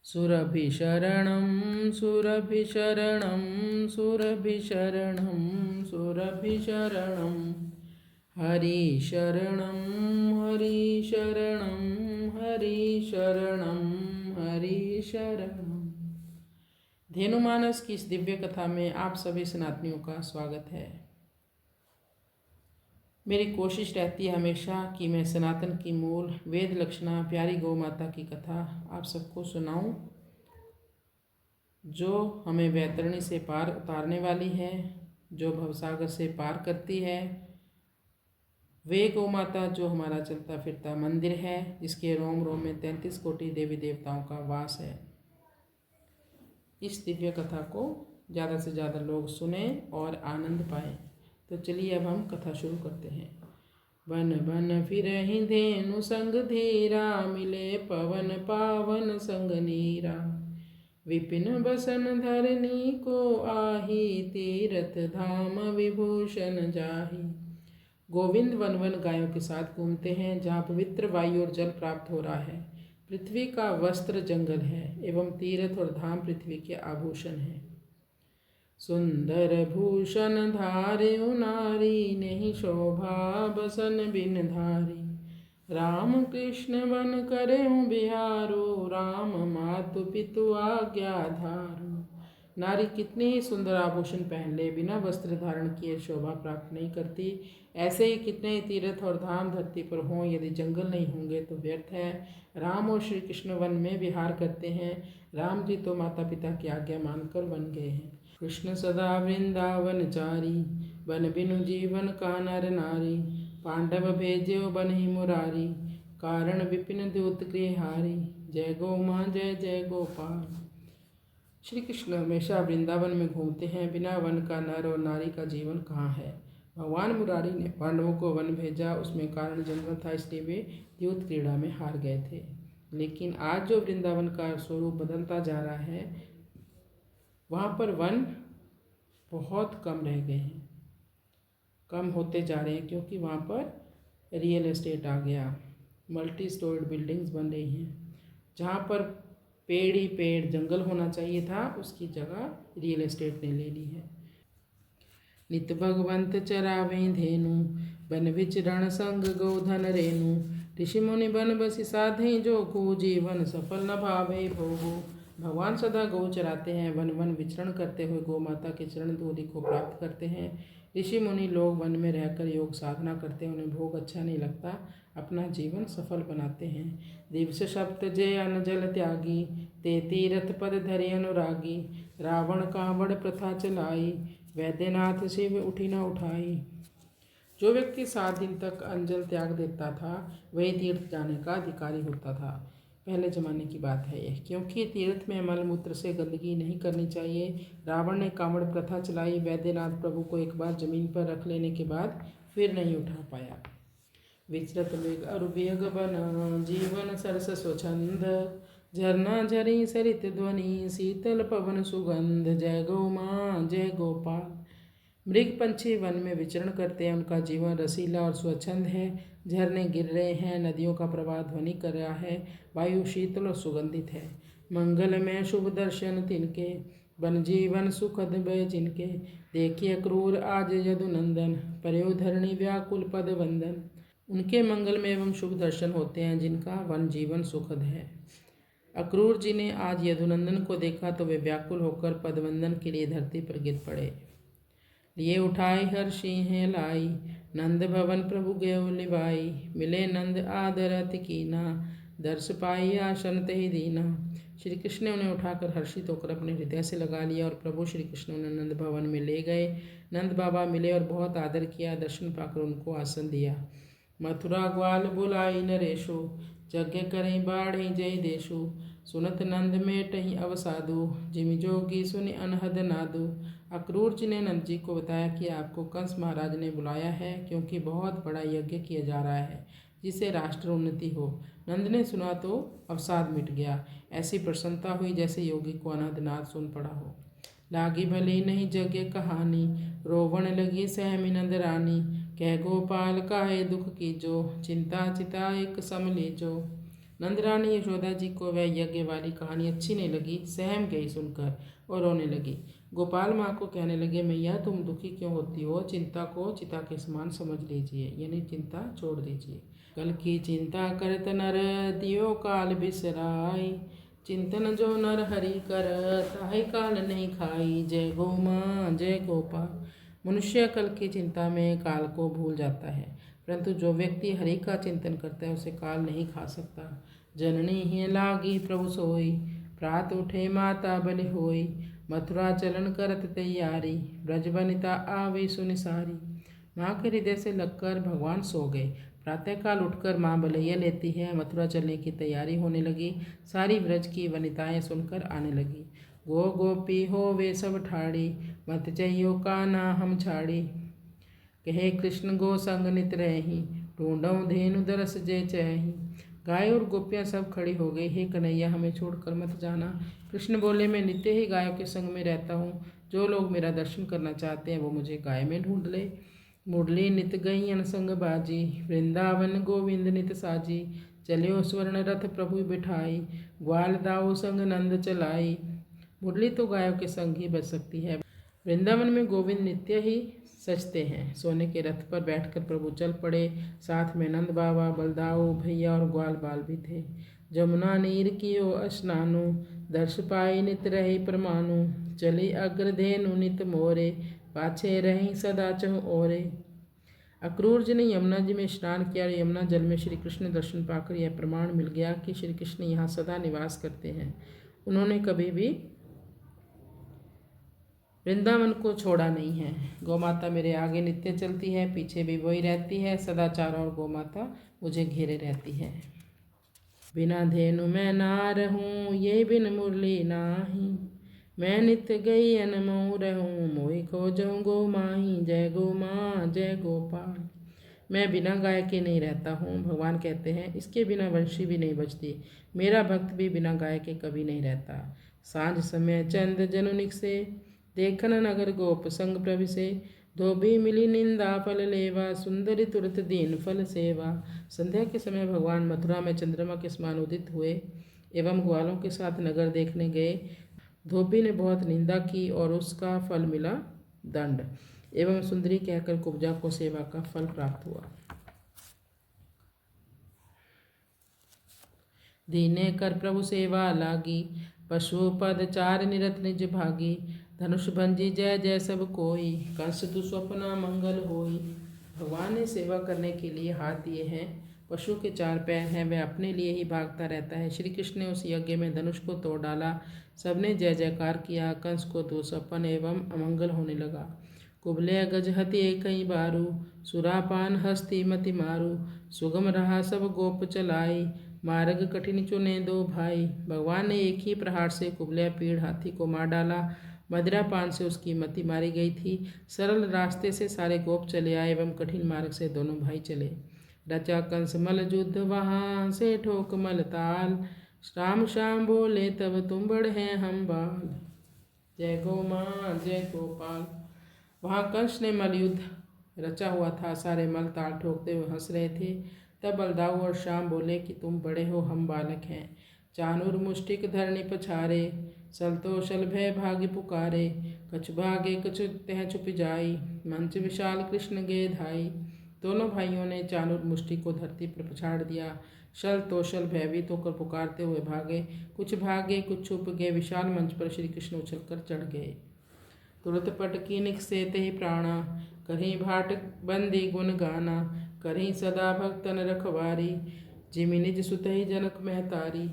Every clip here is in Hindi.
सुरभिशरणं सुरभिशरणं सुरभिशरणं सुरभिशरणं हरिशरणं हरिशरणं हरिशरणं हरिशरणं। धेनुमानस की इस दिव्य कथा में आप सभी सनातनियों का स्वागत है। मेरी कोशिश रहती है हमेशा कि मैं सनातन की मूल वेद लक्षणा प्यारी गौ माता की कथा आप सबको सुनाऊं, जो हमें वैतरणी से पार उतारने वाली है, जो भवसागर से पार करती है। वे गौ माता जो हमारा चलता फिरता मंदिर है, जिसके रोम रोम में 33 कोटि देवी देवताओं का वास है। इस दिव्य कथा को ज़्यादा से ज़्यादा लोग सुने और आनंद पाएं। तो चलिए अब हम कथा शुरू करते हैं। बन बन फिरहि धेनु संग धीरा, मिले पवन पावन संग नीरा। विपिन बसन धरनी को आही, तीरथ धाम विभूषण जाही। गोविंद वन वन गायों के साथ घूमते हैं, जहाँ पवित्र वायु और जल प्राप्त हो रहा है। पृथ्वी का वस्त्र जंगल है एवं तीर्थ और धाम पृथ्वी के आभूषण हैं। सुंदर भूषण धार्यु नारी, नहीं शोभा बसन बिन धारी। राम कृष्ण वन करेहु बिहारो, राम मातु पितु आज्ञा धारो। नारी कितने ही सुंदर आभूषण पहन ले, बिना वस्त्र धारण किए शोभा प्राप्त नहीं करती। ऐसे ही कितने ही तीर्थ और धाम धरती पर हों, यदि जंगल नहीं होंगे तो व्यर्थ है। राम और श्री कृष्ण वन में विहार करते हैं। राम जी तो माता पिता की आज्ञा मानकर वन गए हैं। कृष्ण सदा वृंदावन चारी, बन बिनु जीवन का नर नारी। पांडव भेज्यो बन ही मुरारी, कारण विपिन दूत गृहारी। जय गौ माँ जय जय गोपाल। श्री कृष्ण हमेशा वृंदावन में घूमते हैं, बिना वन का नर और नारी का जीवन कहाँ है। भगवान मुरारी ने पांडवों को वन भेजा, उसमें कारण जंगल था, इसलिए वे द्यूत क्रीड़ा में हार गए थे। लेकिन आज जो वृंदावन का स्वरूप बदलता जा रहा है, वहाँ पर वन बहुत कम रह गए हैं, कम होते जा रहे हैं, क्योंकि वहाँ पर रियल एस्टेट आ गया। मल्टी स्टोर्ड बिल्डिंग्स बन रही हैं। जहाँ पर पेड़ ही पेड़ जंगल होना चाहिए था, उसकी जगह रियल एस्टेट ने ले ली है। नित भगवंत चरावे धेनु, बन विचरण संग गोधन रेनु। ऋषि मुनि बन बसी साधे, जो को जीवन सफल न भावे भोगो। भगवान सदा गौ चराते हैं, वन वन विचरण करते हुए गौ माता के चरण धूलि को प्राप्त करते हैं। ऋषि मुनि लोग वन में रहकर योग साधना करते हैं, उन्हें भोग अच्छा नहीं लगता, अपना जीवन सफल बनाते हैं। दिवस सप्त जय अन जल त्यागी, ते तीरथ पद धरे अनुरागी। रावण कांवड़ प्रथा चलाई, वैद्यनाथ शिव उठी न उठाई। जो व्यक्ति 7 दिन तक अंजल त्याग देता था, वही तीर्थ जाने का अधिकारी होता था। पहले ज़माने की बात है यह, क्योंकि तीर्थ में मलमूत्र से गंदगी नहीं करनी चाहिए। रावण ने कांवड़ प्रथा चलाई। वैद्यनाथ प्रभु को एक बार जमीन पर रख लेने के बाद फिर नहीं उठा पाया। विचरत मृग अरु वेग बन, जीवन सरस स्वच्छंद। झरना झरी सरित ध्वनि, शीतल पवन सुगंध। जय गौ माँ जय गोपाल। मृग पंछी वन में विचरण करते हैं, उनका जीवन रसीला और स्वच्छंद है। झरने गिर रहे हैं, नदियों का प्रवाह ध्वनि कर रहा है, वायु शीतल और सुगंधित है। मंगल में शुभ दर्शन तिनके, बन जीवन सुखद भय जिनके। देखिए क्रूर आज यदुनंदन, पर्यो धरणी व्याकुल पद वंदन। उनके मंगल में एवं शुभ दर्शन होते हैं, जिनका वन जीवन सुखद है। अक्रूर जी ने आज यदुनंदन को देखा तो वे व्याकुल होकर पदवंदन के लिए धरती पर गिर पड़े। लिए उठाई हर्षि हैं लाई, नंद भवन प्रभु गयो लिवाई। मिले नंद आदर अति कीना, दर्श पाई आसन तहि दीना। श्री कृष्ण ने उन्हें उठाकर हर्षित होकर अपने हृदय से लगा लिया और प्रभु श्री कृष्ण उन्हें नंद भवन में ले गए। नंद बाबा मिले और बहुत आदर किया। दर्शन पाकर उनको आसन दिया। मथुरा ग्वाल बुलाई नरेशो, यज्ञ करें बाढ़ी जय देशो। सुनत नंद मेटहि अवसादु, जिमि जोगी सुनि अनहद नादु। अक्रूर जी ने नंद जी को बताया कि आपको कंस महाराज ने बुलाया है, क्योंकि बहुत बड़ा यज्ञ किया जा रहा है, जिससे राष्ट्र उन्नति हो। नंद ने सुना तो अवसाद मिट गया। ऐसी प्रसन्नता हुई जैसे योगी को अनहद नाद सुन पड़ा हो। लागी भले नहीं यज्ञ कहानी, रोवण लगी सहमी नंद रानी। कह गोपाल काहे दुख कीजो, चिंता चिता एक सम लीजो। नंदरानी यशोदा जी को वह यज्ञ वाली कहानी अच्छी नहीं लगी, सहम गई सुनकर और रोने लगी। गोपाल माँ को कहने लगे, मैया तुम दुखी क्यों होती हो? चिंता को चिता के समान समझ लीजिए, यानी चिंता छोड़ दीजिए। कल की चिंता करत नर, दियो काल बिसराई। चिंतन जो नर हरि कर, ताहि काल नहीं खाई। जय गो माँ जय गोपाल। मनुष्य कल की चिंता में काल को भूल जाता है, परंतु जो व्यक्ति हरि का चिंतन करता है उसे काल नहीं खा सकता। जननी ही लागी प्रभु सोई, प्रात उठे माता बलि होई। मथुरा चलन करत तैयारी, ब्रज बनिता आवी सुनिसारी। माँ के हृदय से लगकर भगवान सो गए। प्रातःकाल उठकर माँ बलैया लेती है। मथुरा चलने की तैयारी होने लगी। सारी ब्रज की वनिताएं सुनकर आने लगी। गो गोपी हो वे सब ठाड़ी, मत जइयो का ना हम छाड़ी। कहे कृष्ण गो संग नित रही, ढूंढऊं धेनु दरस जे चही। गाय और गोपियाँ सब खड़ी हो गई। हे कन्हैया हमें छोड़कर मत जाना। कृष्ण बोले, मैं नित्य ही गायों के संग में रहता हूँ। जो लोग मेरा दर्शन करना चाहते हैं वो मुझे गाय में ढूंढ ले। मुरली नित गई अनसंग बाजी, वृंदावन गोविंद नित साजी। चलियो स्वर्ण रथ प्रभु बिठाई, ग्वाल दाऊ संग नंद चलाई। मुरली तो गायों के संग ही बज सकती है। वृंदावन में गोविंद नित्य ही सजते हैं। सोने के रथ पर बैठकर प्रभु चल पड़े। साथ में नंद बाबा, बलदाऊ भैया और ग्वाल बाल भी थे। जमुना नीर कियो स्नानु, दर्श पाई नित रही परमानु। चली अग्रधेनु नित मोरे, पाछे रही सदा चहु ओरे। अक्रूर जी ने यमुना जी में स्नान किया और यमुना जल में श्री कृष्ण दर्शन पाकर यह प्रमाण मिल गया कि श्री कृष्ण यहाँ सदा निवास करते हैं। उन्होंने कभी भी वृंदावन को छोड़ा नहीं है। गौमाता मेरे आगे नित्य चलती है, पीछे भी वही रहती है। सदा चारों ओर गौमाता मुझे घेरे रहती है। बिना धेनु मैं ना रहूं, ये बिन मुरली नाही। मैं नित गई अनमऊ रहूं, मोहि खोजऊं गो माही। जय गो माँ जय गोपाल। मैं बिना गाय के नहीं रहता हूँ, भगवान कहते हैं। इसके बिना वंशी भी नहीं बचती। मेरा भक्त भी बिना गाय के कभी नहीं रहता। सांझ समय चंद जनुनिक से, देखन नगर गोप संग प्रभु से। धोबी मिली निंदा फल लेवा, सुंदरी तुरत दीन फल सेवा। संध्या के समय भगवान मथुरा में चंद्रमा के समान उदित हुए एवं ग्वालों के साथ नगर देखने गए। धोबी ने बहुत निंदा की और उसका फल मिला दंड, एवं सुंदरी कहकर कुब्जा को सेवा का फल प्राप्त हुआ। दीने कर प्रभु सेवा लागी, पशुपद चार निरत निज भागी। धनुष भंजी जय जय सब कोई, कंस दुस्वप्ना मंगल होई। भगवान ने सेवा करने के लिए हाथ दिए हैं। पशु के चार पैर हैं, वह अपने लिए ही भागता रहता है। श्री कृष्ण ने उस यज्ञ में धनुष को तोड़ डाला। सबने जय जयकार किया। कंस को दुस्वप्न एवं अमंगल होने लगा। कुबले गज हति एकई बारू, सुरापान हस्ती मति मारू। सुगम रहा सब गोप चलाई, मार्ग कठिन चुने दो भाई। भगवान ने एक ही प्रहार से कुबले पीड़ हाथी को मार डाला। मदिरा पान से उसकी मति मारी गई थी। सरल रास्ते से सारे गोप चले आए एवं कठिन मार्ग से दोनों भाई चले। रचा कंस मल युद्ध वहाँ से ठोक मल ताल, राम श्याम बोले तब तुम बड़े हैं हम बाल। जय गो माँ जय गोपाल। वहाँ कंस ने मल युद्ध रचा हुआ था। सारे मल ताल ठोकते हुए हंस रहे थे। तब बलदाऊ और श्याम बोले कि तुम बड़े हो, हम बालक हैं। चानुर मुष्टिक धरणी पछारे, सलतोषल भय भाग्य पुकारे। कछु भागे कछु तह छुप जाई, मंच विशाल कृष्ण गे धाई। दोनों भाइयों ने चानुर मुष्टि को धरती पर पछाड़ दिया। शल तोषल भयभीत होकर पुकारते हुए भागे। कुछ भागे कुछ छुप गए। विशाल मंच पर श्री कृष्ण उछलकर चढ़ गए। तुरत पटकी निकसेत ही प्राणा, करही भाट बंदी गुण गाना। करही सदा भक्तन रखवारी, जिमि निज सुतहि जनक महतारी।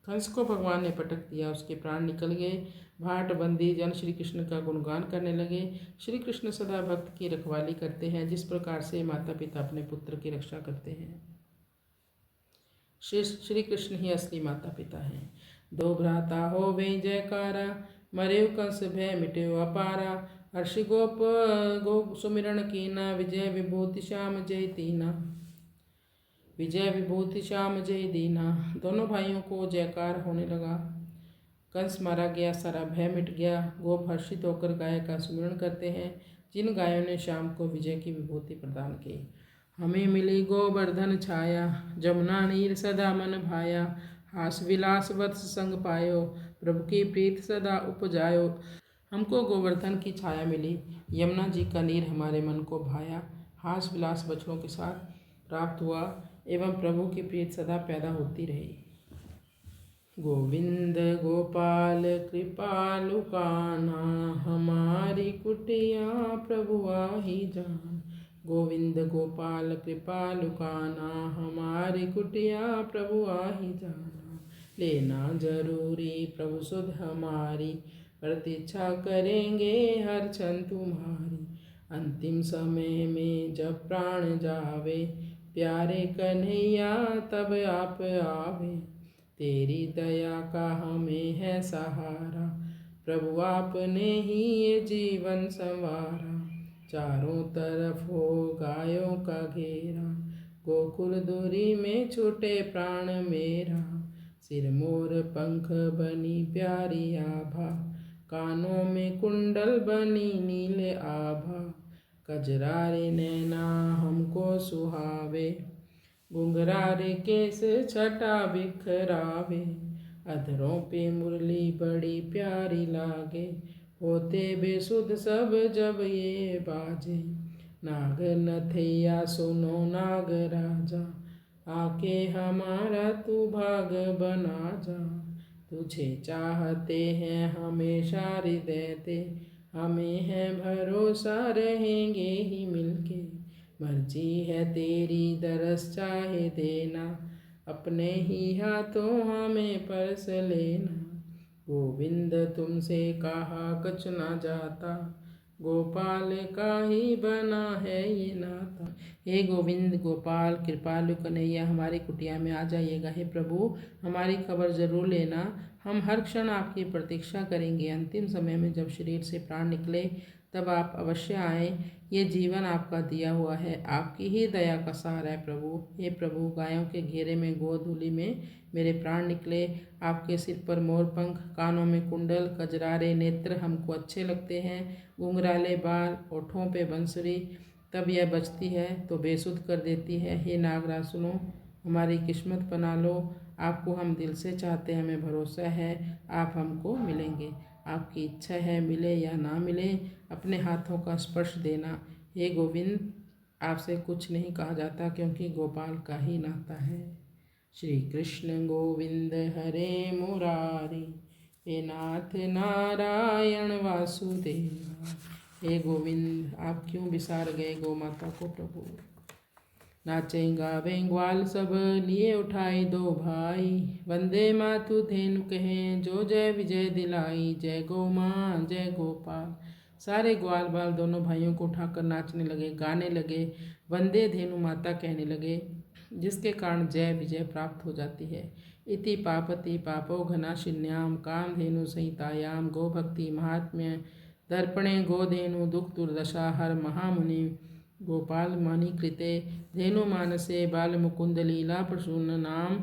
कंस को भगवान ने पटक दिया, उसके प्राण निकल गए। भाट बंदी जन श्री कृष्ण का गुणगान करने लगे। श्री कृष्ण सदा भक्त की रखवाली करते हैं, जिस प्रकार से माता पिता अपने पुत्र की रक्षा करते हैं। श्री कृष्ण ही असली माता पिता हैं। दो भ्राता हो वे जयकारा, मरे कंस भय मिटे अपारा। हर्ष गोप गो सुमिरण कीना, विजय विभूति श्याम जय दीना। विजय विभूति श्याम जय दीना। दोनों भाइयों को जयकार होने लगा। कंस मारा गया, सारा भय मिट गया। गोप हर्षित होकर गाय का सुमिरन करते हैं, जिन गायों ने श्याम को विजय की विभूति प्रदान की। हमें मिली गोवर्धन छाया, जमुना नीर सदा मन भाया। हास विलास वत्स संग पायो, प्रभु की प्रीत सदा उपजायो। हमको गोवर्धन की छाया मिली, यमुना जी का नीर हमारे मन को भाया, हास विलास बछड़ों के साथ प्राप्त हुआ एवं प्रभु की प्रीत सदा पैदा होती रही। गोविंद गोपाल कृपालु कान्हा, हमारी कुटिया प्रभु आही जान। गोविंद गोपाल कृपालु कान्हा, हमारी कुटिया प्रभु आही जाना। लेना जरूरी प्रभु सुध हमारी, प्रतीक्षा करेंगे हर क्षण तुम्हारी। अंतिम समय में जब प्राण जावे, प्यारे कन्हैया तब आप आवे। तेरी दया का हमें है सहारा, प्रभु आपने ही ये जीवन संवारा। चारों तरफ हो गायों का घेरा, गोकुल दूरी में छूटे प्राण मेरा। सिर मोर पंख बनी प्यारी आभा, कानों में कुंडल बनी नील आभा। कजरारे नैना हमको सुहावे, घुंघरारे केस छटा बिखरावे। अधरों पे मुरली बड़ी प्यारी लागे, होते बेसुध सब जब ये बाजे। नाग नथैया सुनो नाग राजा, आके हमारा तू भाग बना जा। तुझे चाहते हैं हमेशा हृदय दे, हमें है भरोसा रहेंगे ही मिलके। मर्जी है तेरी दरस चाहे देना, अपने ही हाथों हमें परस लेना। गोविंद तुमसे कहा कुछ ना जाता, गोपाल का ही बना है ये नाता। हे गोविंद गोपाल कृपालु कन्हैया, हमारी कुटिया में आ जाइएगा। हे प्रभु हमारी खबर जरूर लेना, हम हर क्षण आपकी प्रतीक्षा करेंगे। अंतिम समय में जब शरीर से प्राण निकले तब आप अवश्य आए। ये जीवन आपका दिया हुआ है, आपकी ही दया का सहारा है प्रभु। हे प्रभु गायों के घेरे में गोधूलि में मेरे प्राण निकले, आपके सिर पर मोर पंख, कानों में कुंडल, कजरारे नेत्र हमको अच्छे लगते हैं, घुंघराले बाल, ओठों पे बंसुरी, तब यह बजती है तो बेसुध कर देती है। हे नागराज सुनो, हमारी किस्मत बना लो, आपको हम दिल से चाहते हैं, हमें भरोसा है आप हमको मिलेंगे। आपकी इच्छा है मिले या ना मिले, अपने हाथों का स्पर्श देना। हे गोविंद आपसे कुछ नहीं कहा जाता, क्योंकि गोपाल का ही नाता है। श्री कृष्ण गोविंद हरे मुरारी, हे नाथ नारायण वासुदेवा। हे गोविंद आप क्यों बिसार गए गौ माता को प्रभु। नाचें गावें ग्वाल सब लिए उठाए दो भाई, वंदे मातु धेनु कहें जो जय विजय दिलाई। जय गौ माँ जय गोपाल। सारे ग्वाल बाल दोनों भाइयों को उठाकर नाचने लगे, गाने लगे, वंदे धेनु माता कहने लगे, जिसके कारण जय विजय प्राप्त हो जाती है। इति पापति पापो घनाशिन्याम कामधेनु संहितायाम गो भक्ति महात्म्य दर्पणे गोधेनु दुख दुर्दशा हर महामुनि गोपाल मणि कृते धेनु मानसे बाल मुकुंद लीला प्रसून नाम।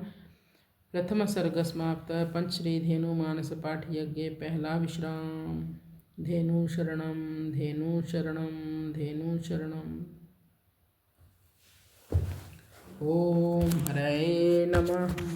प्रथम सर्ग समाप्त। पंचश्री धेनु मानस पाठ यज्ञ पहला विश्राम। धेनु शरणम धेनु शरणम धेनु शरणम। ओम हरये नमः।